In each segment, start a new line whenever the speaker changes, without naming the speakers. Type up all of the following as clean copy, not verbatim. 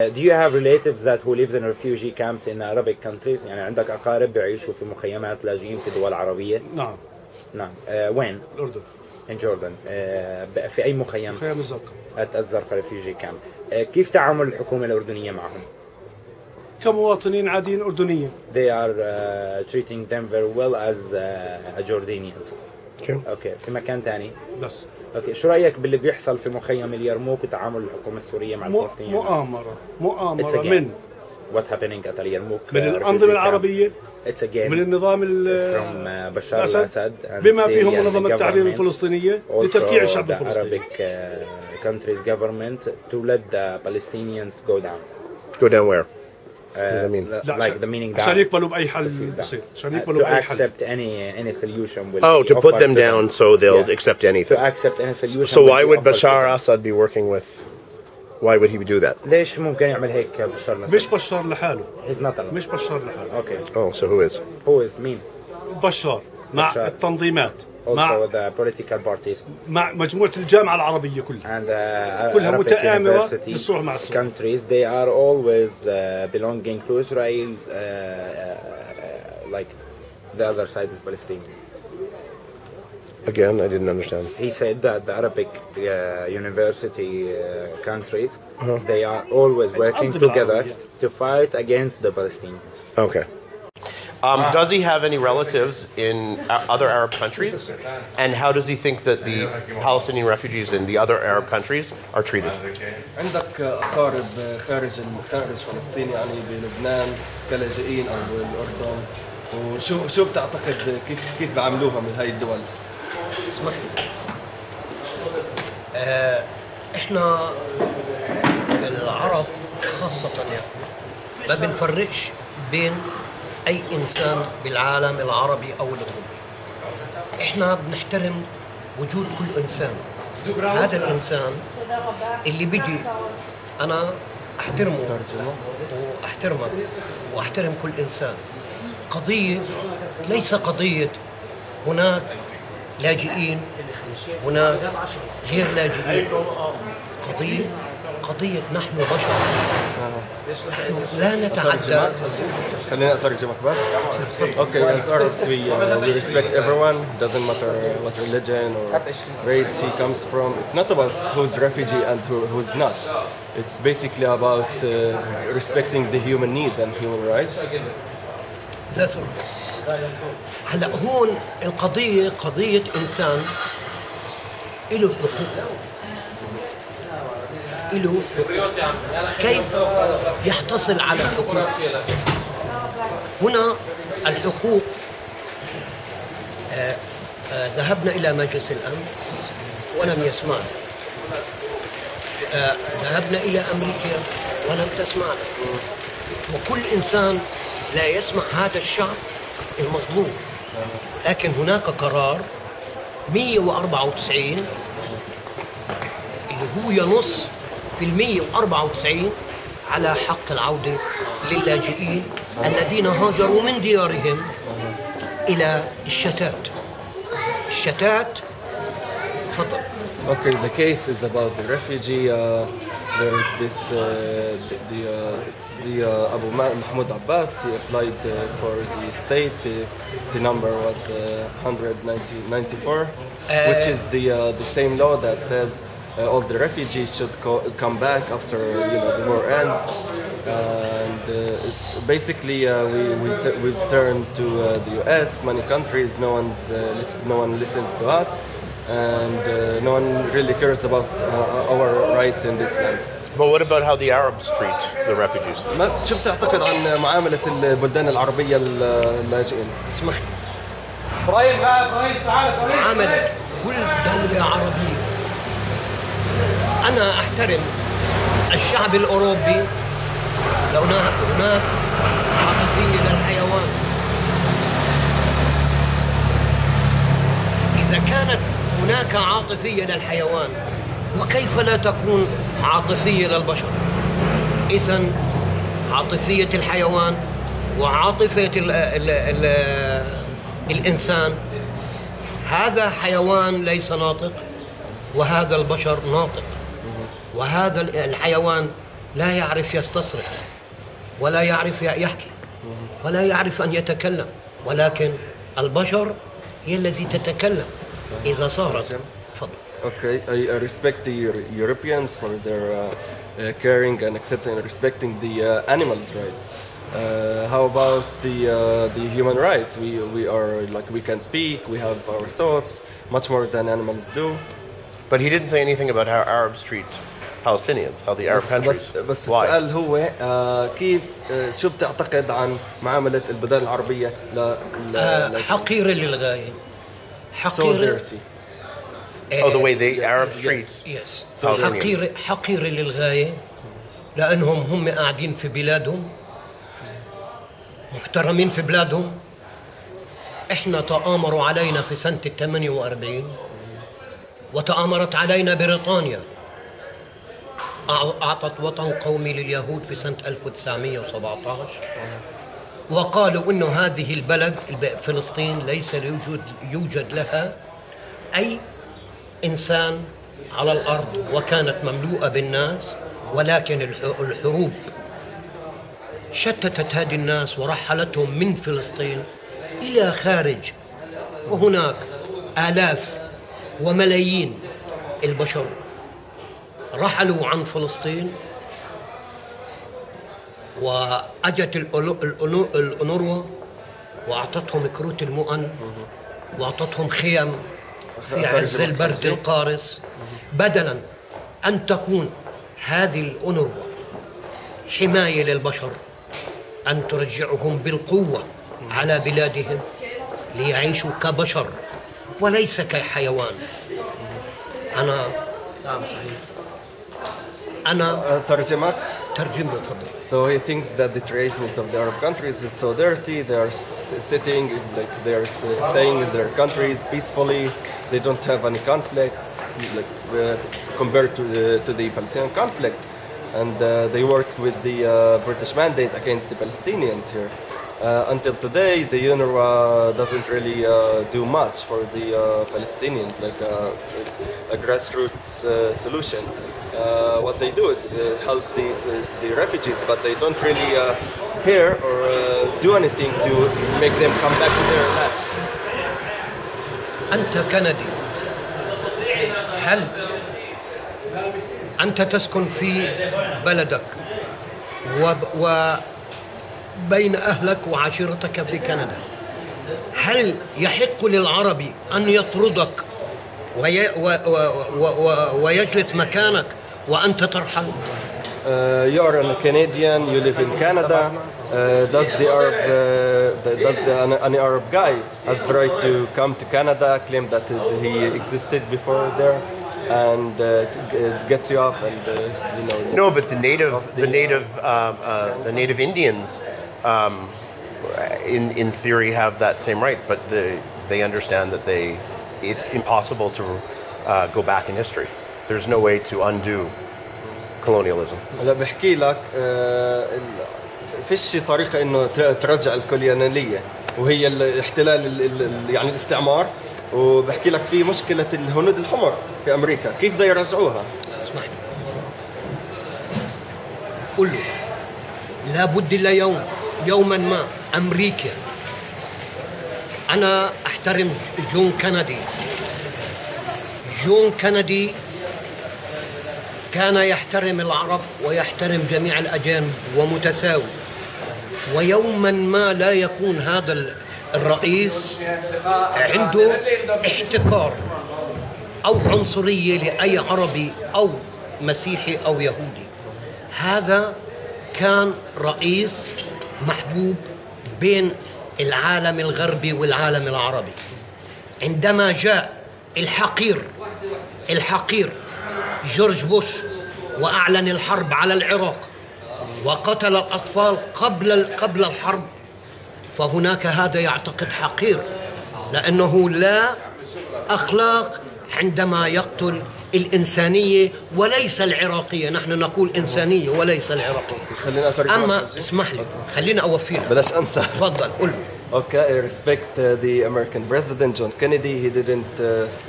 Do you have relatives that who lives in refugee camps in Arabic countries؟ يعني عندك أقارب بيعيشوا في مخيمات لاجئين في دول عربية؟
نعم.
نعم. وين؟
الأردن.
in Jordan. في أي مخيم؟
مخيم الزرقاء.
الزرقاء refugee camp. كيف تعامل الحكومة الأردنية معهم؟
كمواطنين عاديين أردنيين.
They are treating them very well as Jordanians. اوكي في مكان ثاني
بس.
اوكي شو رايك باللي بيحصل في مخيم اليرموك وتعامل الحكومه السوريه مع الفلسطينيين؟ مؤامره من
What happening at اليرموك من الانظمه العربيه من النظام
بشار الاسد
بما فيهم منظمه التحرير الفلسطينيه لتركيع الشعب الفلسطيني.
Arabic countries government to let the Palestinians go down.
Go down where?
Like the meaning
عشان يقبلوا بأي حل بصير. عشان يقبلوا بأي حل.
To accept any solution.
To put them down so they'll accept anything.
To accept any solution.
So why would Bashar Assad be working with? Why would he do that?
ليش ممكن يعمل هيك بشار الأسد؟
مش بشار لحاله.
He's not alone.
مش بشار لحاله.
Okay.
Oh, so who is?
Who is مين؟
بشار مع التنظيمات.
مع the political parties.
مع مجموعة الجامعة العربية كلها. كلها متآمرة للصلح مع الصلح.
Countries they are always belonging to Israel, like the other side is Palestine.
Again, I didn't understand.
He said that the Arabic university countries they are always working together to fight against the Palestinians.
Okay. Does he have any relatives in other Arab countries? And how does he think that the Palestinian refugees in the other Arab countries are treated?
عندك أقارب خارج فلسطين يعني بلبنان كلاجئين أو بالأردن، وشو بتعتقد كيف بعملوها من هاي الدول؟
اسمح لي. احنا العرب خاصة يعني ما بنفرقش بين أي إنسان بالعالم العربي أو الأوروبي. إحنا بنحترم وجود كل إنسان. هذا الإنسان اللي بيجي أنا أحترمه وأحترمك وأحترم كل إنسان. قضية ليس قضية هناك لاجئين هناك غير لاجئين. قضية نحن بشر. نحن لا نتعدى.
خليني أترجمك بس. Okay, as Arabs we respect everyone. Doesn't matter what religion or race he comes from. It's not about who's refugee and who's not. It's basically about respecting the human needs and human rights.
That's all. هلا هون القضية قضية إنسان له حقوق. كيف يحتصل على الحقوق؟ هنا الحقوق ذهبنا إلى مجلس الأمن ولم يسمعنا. ذهبنا إلى أمريكا ولم تسمعنا. وكل إنسان لا يسمع هذا الشعب المظلوم. لكن هناك قرار 194 اللي هو ينص في 194 على حق العودة للاجئين الذين هاجروا من ديارهم إلى الشتات. تفضل.
Okay, the case is about the refugee. There is this Abu Mahmoud Abbas. He applied for the state. The number was 194, which is the same law that says all the refugees should come back after the war ends. And it's basically we've turned to the US, many countries. No one listens to us, and no one really cares about our rights in this land.
But what about how the Arabs treat the refugees?
شو بتعتقد عن معاملة البلدان العربية اللاجئين؟
اسمح لي. معاملة كل دولة عربية. أنا أحترم الشعب الأوروبي لو هناك عاطفية للحيوان. إذا كانت هناك عاطفية للحيوان وكيف لا تكون عاطفية للبشر؟ إذن عاطفية الحيوان وعاطفة الإنسان. هذا حيوان ليس ناطق وهذا البشر ناطق. وهذا الحيوان لا يعرف يستصرخ ولا يعرف يحكي ولا يعرف أن يتكلم، ولكن البشر هي التي تتكلم إذا صارت. تفضل.
Okay, I respect the Europeans for their caring and accepting and respecting the animals' rights. How about the human rights? We are like, we can speak, we have our thoughts much more than animals do.
But he didn't say anything about how Arabs treat Palestinians, how the Arab countries.
بس
Why?
السؤال هو كيف شو بتعتقد عن معاملة البلدان العربية
حقيرة للغاية.
حقيرة.
Oh, the way the Arabs treat
Palestinians. حقيرة للغاية، لأنهم هم قاعدين في بلادهم محترمين في بلادهم. إحنا تآمروا علينا في سنة 48 وتآمرت علينا بريطانيا، أعطت وطن قومي لليهود في سنة 1917 وقالوا إنه هذه البلد فلسطين ليس يوجد لها أي إنسان على الأرض، وكانت مملوءة بالناس، ولكن الحروب شتتت هذه الناس ورحلتهم من فلسطين إلى خارج، وهناك آلاف وملايين البشر رحلوا عن فلسطين، وأجت الأونروا وأعطتهم كروت المؤن وأعطتهم خيم في عز البرد القارس، بدلاً أن تكون هذه الأونروا حماية للبشر، أن ترجعهم بالقوة على بلادهم ليعيشوا كبشر وليس كحيوان.
نعم صحيح. ترجمة.
تفضل.
So he thinks that the treatment of the Arab countries is so dirty. They are sitting, like they are staying in their countries peacefully. They don't have any conflicts, like compared to the Palestinian conflict. And they work with the British mandate against the Palestinians here. Until today, the UNRWA doesn't really do much for the Palestinians, like a grassroots solution. What they do is help the refugees, but they don't really hear or do anything to make them come back to their land.
أنت كندي، هل أنت تسكن في بلدك وبين أهلك وعشيرتك في كندا، هل يحق للعربي أن يطردك ويجلس مكانك وأنت ترحل؟
You are a Canadian, you live in Canada. Does an Arab guy has the right to come to Canada, claim that he existed before there, and gets you off and you know?
No, but the native Indians, in theory, have that same right, but they understand that it's impossible to go back in history. There's no way to undo colonialism.
هلا بحكي لك فيش طريقة إنه ترجع الكولونيالية وهي الاحتلال يعني الاستعمار، وبحكي لك في مشكلة الهنود الحمر في أمريكا، كيف بدهم يرجعوها؟
اسمعني، قل له لابد إلا يوما ما أمريكا. أنا أحترم جون كندي كان يحترم العرب ويحترم جميع الأجانب ومتساوي، ويوما ما لا يكون هذا الرئيس عنده احتكار أو عنصرية لأي عربي أو مسيحي أو يهودي. هذا كان رئيس محبوب بين العالم الغربي والعالم العربي. عندما جاء الحقير جورج بوش وأعلن الحرب على العراق وقتل الأطفال قبل الحرب، فهناك هذا يعتقد حقير، لأنه لا أخلاق عندما يقتل الإنسانية وليس العراقية. نحن نقول إنسانية وليس العراقية. أما اسمح لي، خلينا أوفيها.
بلاش أنسى.
تفضل قل.
Okay, I respect the American president, John Kennedy. He didn't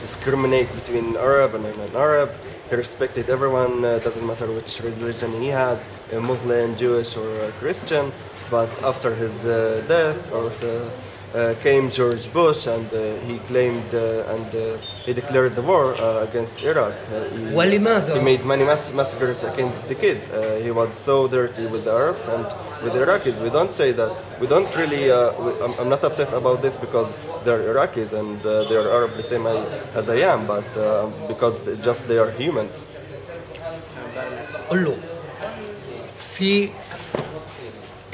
discriminate between Arab and non-Arab. He respected everyone, doesn't matter which religion he had, a Muslim, Jewish, or Christian. But after his death, came George Bush, and he claimed and he declared the war against Iraq. He made many massacres against the kid. He was so dirty with the Arabs and with the Iraqis. We don't say that. We don't really. I'm not upset about this because they're Iraqis and they are Arab the same as I am, but because just they are humans.
قل له في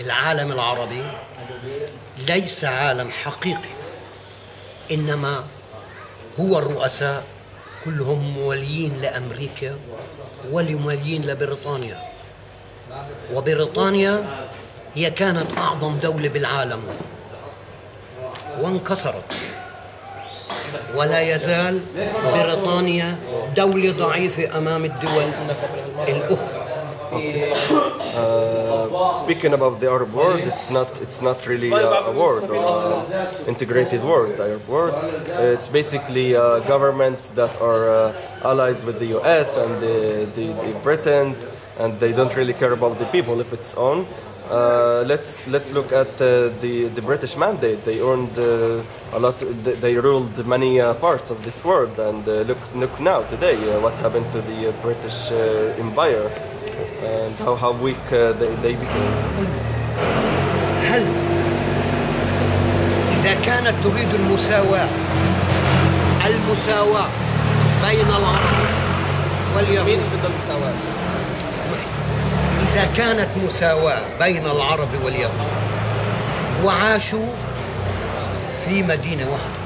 العالم العربي ليس عالم حقيقي، إنما هو الرؤساء كلهم مواليين لأمريكا ومواليين لبريطانيا، وبريطانيا هي كانت أعظم دولة بالعالم وانكسرت، ولا يزال بريطانيا دولة ضعيفة أمام الدول الأخرى.
Speaking about the Arab world, it's not really a word or integrated word. The Arab world, it's basically governments that are allies with the US and the Britons, and they don't really care about the people if it's own. Let's look at the British mandate. They owned a lot. They ruled many parts of this world, and look now today what happened to the British Empire and how weak they became.
هل إذا كانت تريد المساواة بين العرب واليهود، إذا كانت مساواة بين العرب واليهود وعاشوا في مدينة واحدة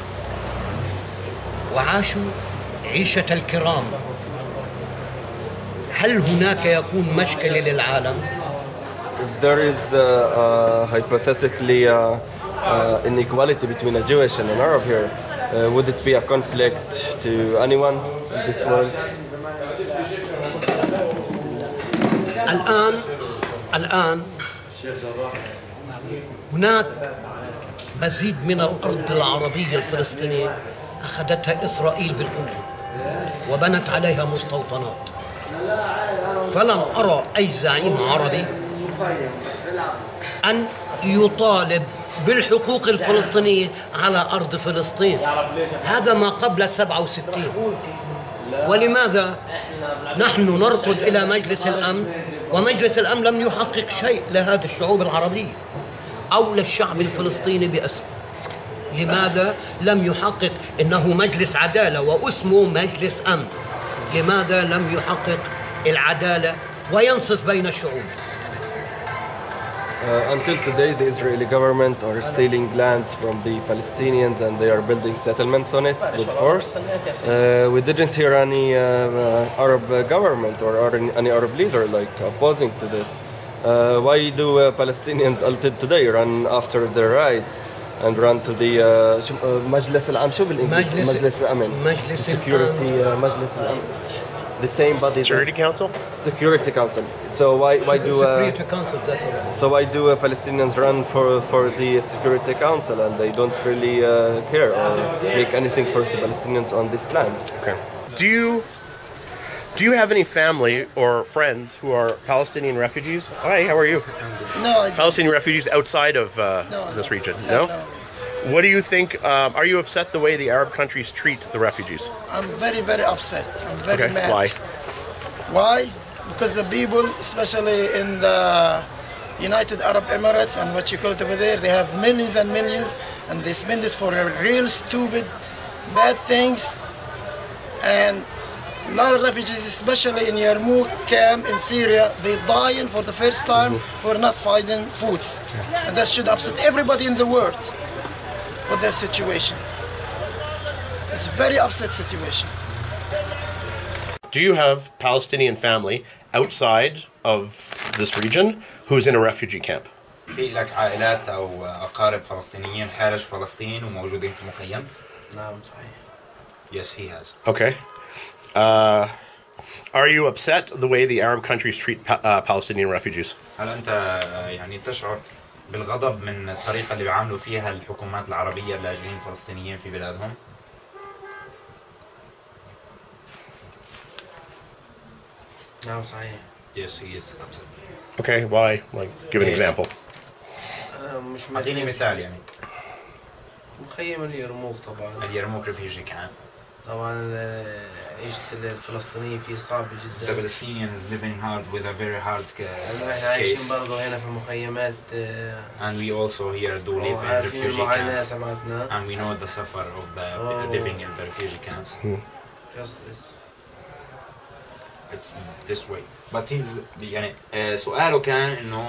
وعاشوا عيشة الكرام، هل هناك يكون مشكلة للعالم؟
If there is hypothetically inequality between a Jewish and an Arab here, would it be a conflict to anyone in this world?
الآن هناك مزيد من الأرض العربية الفلسطينية أخذتها إسرائيل بالقوة وبنت عليها مستوطنات، فلم أرى أي زعيم عربي أن يطالب بالحقوق الفلسطينية على أرض فلسطين. هذا ما قبل 67. ولماذا نحن نركض إلى مجلس الأمن ومجلس الأمن لم يحقق شيء لهذه الشعوب العربية أو للشعب الفلسطيني بأسره؟ لماذا لم يحقق إنه مجلس عدالة واسمه مجلس أمن؟ لماذا لم يحقق العدالة وينصف بين الشعوب؟
Until today, the Israeli government are stealing lands from the Palestinians and they are building settlements on it with force. We didn't hear any Arab government or any Arab leader like opposing to this. Why do Palestinians until today run after their rights and run to the مجلس الأمن؟ شو بالإنجليزي؟ مجلس الأمن. Security مجلس الأمن. The same body.
Security Council?
Security Council. So why do
Security Council, that's right.
So why do Palestinians run for the Security Council and they don't really care or make anything for the Palestinians on this land?
Okay. Do you have any family or friends who are Palestinian refugees? Hi, how are you?
No.
Palestinian refugees outside of this region? No? What do you think? Are you upset the way the Arab countries treat the refugees?
I'm very, very upset. I'm very mad.
Why?
Why? Because the people, especially in the United Arab Emirates and what you call it over there, they have millions and millions and they spend it for real stupid, bad things. And a lot of refugees, especially in Yarmouk camp in Syria, they dying for the first time for not finding foods. And that should upset everybody in the world with this situation. It's a very upset situation.
Do you have Palestinian family outside of this region who's in a refugee camp?
في لك عائلات أو أقارب فلسطينيين خارج فلسطين وموجودين في مخيم؟
نعم صحيح.
Yes, he has.
Okay. Are you upset the way the Arab countries treat Palestinian refugees?
هل أنت يعني تشعر بالغضب من الطريقة اللي بيعاملوا فيها الحكومات العربية اللاجئين الفلسطينيين في بلادهم؟
نعم صحيح.
Yes, he is upset.
Okay, why? Like, give an example.
مش
أعطيني مثال يعني.
مخيم اليرموك طبعا.
اليرموك ريفيوجي كامب.
طبعا عيشة الفلسطينيين فيه صعبة جدا.
The Palestinians living hard with a very hard
احنا عايشين برضه هنا في المخيمات.
And we also here do live in refugee camps.
تبعتنا.
And we know the suffer of the living in the refugee camps.
Just this.
It's this way. But he's يعني سؤاله كان إنه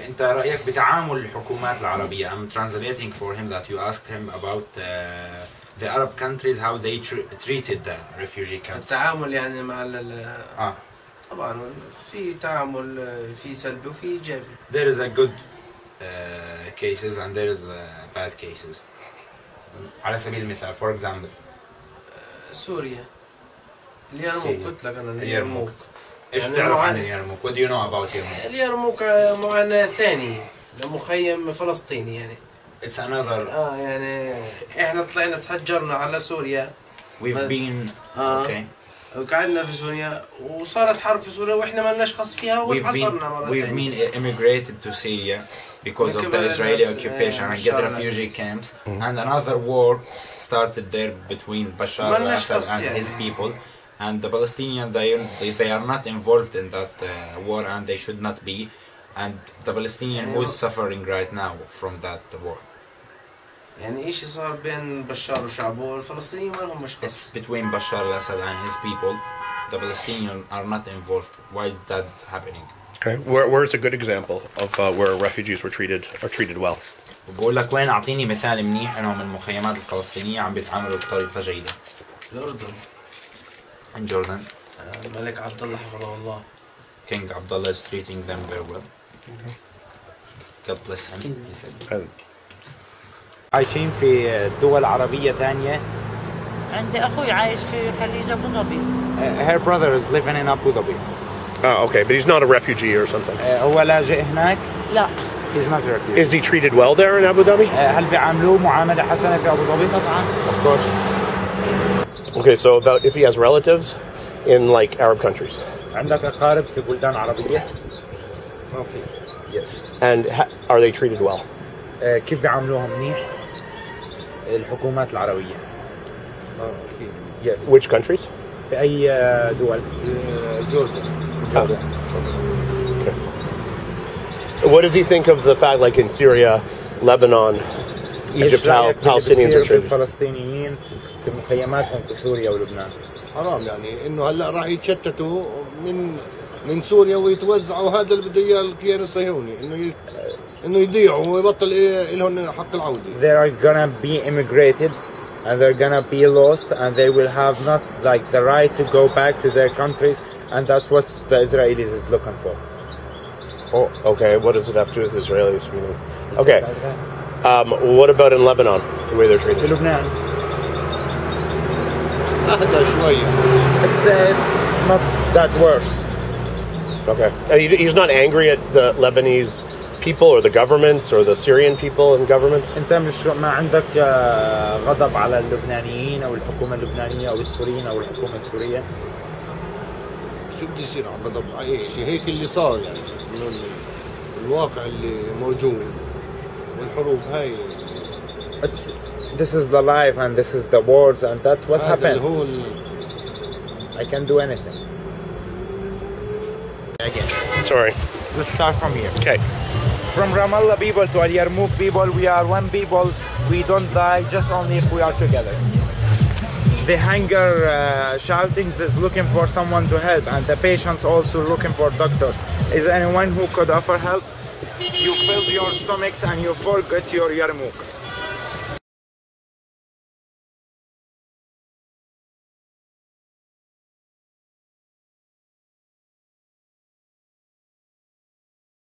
أنت رأيك بتعامل الحكومات العربية. I'm translating for him that you asked him about the Arab countries how they treated the refugee camps.
التعامل يعني مع طبعا في تعامل في سلبي وفي إيجابي.
There is a good cases and there is bad cases. على سبيل المثال for example.
سوريا. اليرموك قلت لك أنا اليرموك.
إيش تعرف عن اليرموك؟ What do you know about اليرموك؟
اليرموك معاناة ثاني مخيم فلسطيني يعني.
It's another.
يعني إحنا طلعنا تهجرنا على سوريا.
We've been. Okay.
وقعدنا في سوريا وصارت حرب في سوريا وإحنا ما لناش خص فيها واتحصرنا مرة ثانية.
We've been immigrated to Syria because of the Israeli occupation and get refugee camps. And another war started there between Bashar al-Assad and his people. And the Palestinians, they are not involved in that war and they should not be. And the Palestinian who is suffering right now from that war.
يعني إيش صار بين بشار وشعبه والفلسطينيين ما لهم مش خص.
Between Bashar al-Assad and his people, the Palestinians are not involved. Why is that happening?
Okay, where's a good example of where refugees were treated well?
بقول لك وين أعطيني مثال منيح إنهم المخيمات الفلسطينية عم بيتعاملوا بطريقة جيدة.
الأردن.
In Jordan.
الملك عبد الله حفظه الله.
King Abdullah is treating them very well. God bless him. He said. عايشين في دول عربية ثانية.
عندي أخوي عايش في خليج أبو ظبي.
Her brother is living in Abu Dhabi.
Oh, okay, but he's not a refugee or something.
هو لاجئ هناك؟
لا.
He's not a refugee.
Is he treated well there in Abu Dhabi?
هل بيعاملوه معاملة حسنة في أبو ظبي؟
طبعا.
Of course.
Okay, so about if he has relatives in like Arab countries.
عندك أقارب في بلدان عربية؟ Yes.
And are they treated well?
كيف بيعاملوهم منيح؟ الحكومات العربية.
Yes. Which countries?
في أي دول؟
Jordan.
Okay. What does he think of the fact, like in Syria, Lebanon, Egypt, how Palestinians are treated?
الفلسطينيين في مخيماتهم في سوريا ولبنان.
حرام يعني إنه هلا راح يتشتتوا من سوريا ويتوزعوا. هذا اللي بده إياه الكيان الصهيوني إنه يضيعوا ويبطل لهم حق العودة.
They are gonna be immigrated and they're gonna be lost and they will have not like the right to go back to their countries and that's what the Israelis is looking for.
Oh, okay. What does it have to do with Israelis? Okay. What about in Lebanon? The way they're treated?
في لبنان.
أهدى شوية.
It's not that worse.
Okay. He's not angry at the Lebanese people or the governments or the Syrian people and governments?
أنت مش ما عندك غضب على اللبنانيين أو الحكومة اللبنانية أو السوريين أو الحكومة السورية؟
شو بده يصير عم بضب أي شيء هيك اللي صار يعني إنه الواقع اللي موجود والحروب هاي.
This is the life and this is the wars and that's what happened. I can't do anything. Again.
Sorry.
Let's start from here.
Okay.
From Ramallah people to Al Yarmouk people, we are one people. We don't die just only if we are together. The hunger shoutings is looking for someone to help and the patients also looking for doctors. Is anyone who could offer help? You filled your stomachs and you forget your Yarmouk.